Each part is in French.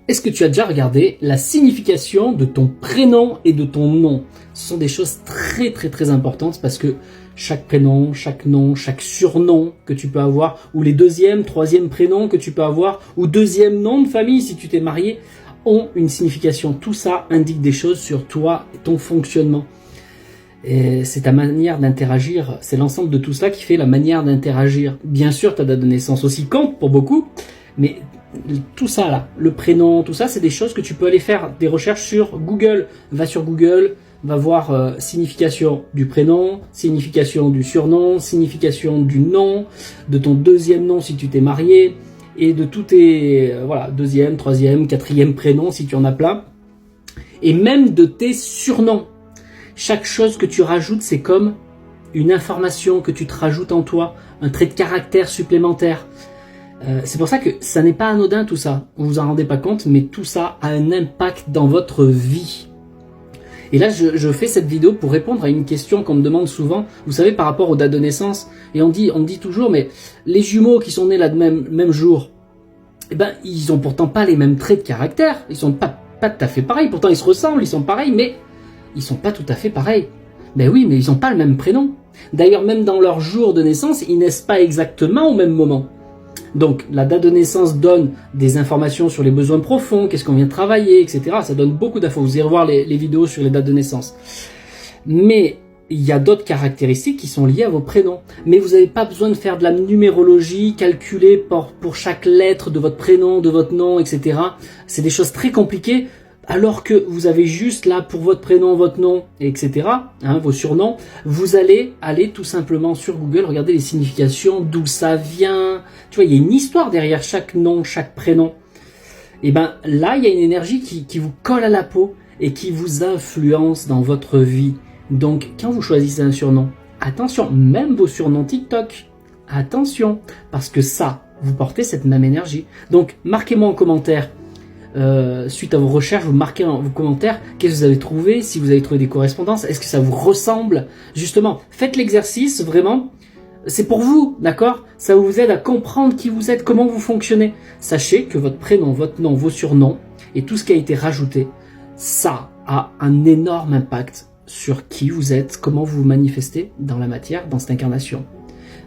Est-ce que tu as déjà regardé la signification de ton prénom et de ton nom? Ce sont des choses très importantes parce que chaque prénom, chaque nom, chaque surnom que tu peux avoir, ou les deuxième, troisième prénoms que tu peux avoir, ou deuxième nom de famille si tu t'es marié, ont une signification. Tout ça indique des choses sur toi et ton fonctionnement. C'est ta manière d'interagir, c'est l'ensemble de tout ça qui fait la manière d'interagir. Bien sûr, ta date de naissance aussi compte pour beaucoup, mais tout ça là, le prénom, tout ça, c'est des choses que tu peux aller faire des recherches sur Google. Va sur Google, va voir signification du prénom, signification du surnom, signification du nom, de ton deuxième nom si tu t'es marié, et de tous tes voilà, deuxième, troisième, quatrième prénom si tu en as plein, et même de tes surnoms. Chaque chose que tu rajoutes, c'est comme une information que tu te rajoutes en toi, un trait de caractère supplémentaire. C'est pour ça que ça n'est pas anodin tout ça, vous vous en rendez pas compte, mais tout ça a un impact dans votre vie. Et là, je fais cette vidéo pour répondre à une question qu'on me demande souvent, vous savez, par rapport aux dates de naissance. Et on me dit toujours, mais les jumeaux qui sont nés là de même jour, eh ben, ils ont pourtant pas les mêmes traits de caractère, ils sont pas tout à fait pareils, pourtant ils se ressemblent, ils sont pareils, mais ils sont pas tout à fait pareils. Ben oui, mais ils ont pas le même prénom. D'ailleurs, même dans leur jour de naissance, ils naissent pas exactement au même moment. Donc, la date de naissance donne des informations sur les besoins profonds, qu'est-ce qu'on vient de travailler, etc. Ça donne beaucoup d'infos. Vous irez voir les vidéos sur les dates de naissance. Mais il y a d'autres caractéristiques qui sont liées à vos prénoms. Mais vous n'avez pas besoin de faire de la numérologie, calculer pour chaque lettre de votre prénom, de votre nom, etc. C'est des choses très compliquées. Alors que vous avez juste là pour votre prénom, votre nom, etc., vos surnoms, vous allez aller tout simplement sur Google, regarder les significations, d'où ça vient. Tu vois, il y a une histoire derrière chaque nom, chaque prénom. Et ben là, il y a une énergie qui vous colle à la peau et qui vous influence dans votre vie. Donc, quand vous choisissez un surnom, attention, même vos surnoms TikTok, attention, parce que ça, vous portez cette même énergie. Donc, marquez-moi en commentaire. Suite à vos recherches, vous marquez dans vos commentaires qu'est-ce que vous avez trouvé, si vous avez trouvé des correspondances, est-ce que ça vous ressemble. Justement, faites l'exercice, vraiment, c'est pour vous, d'accord? Ça vous aide à comprendre qui vous êtes, comment vous fonctionnez. Sachez que votre prénom, votre nom, vos surnoms et tout ce qui a été rajouté, ça a un énorme impact sur qui vous êtes, comment vous vous manifestez dans la matière, dans cette incarnation.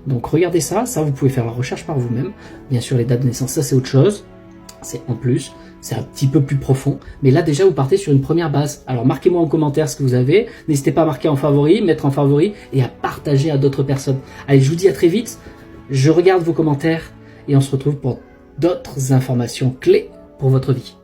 Donc regardez ça, vous pouvez faire la recherche par vous-même. Bien sûr, les dates de naissance, ça c'est autre chose. C'est en plus, c'est un petit peu plus profond. Mais là, déjà, vous partez sur une première base. Alors, marquez-moi en commentaire ce que vous avez. N'hésitez pas à marquer en favori, mettre en favori et à partager à d'autres personnes. Allez, je vous dis à très vite. Je regarde vos commentaires et on se retrouve pour d'autres informations clés pour votre vie.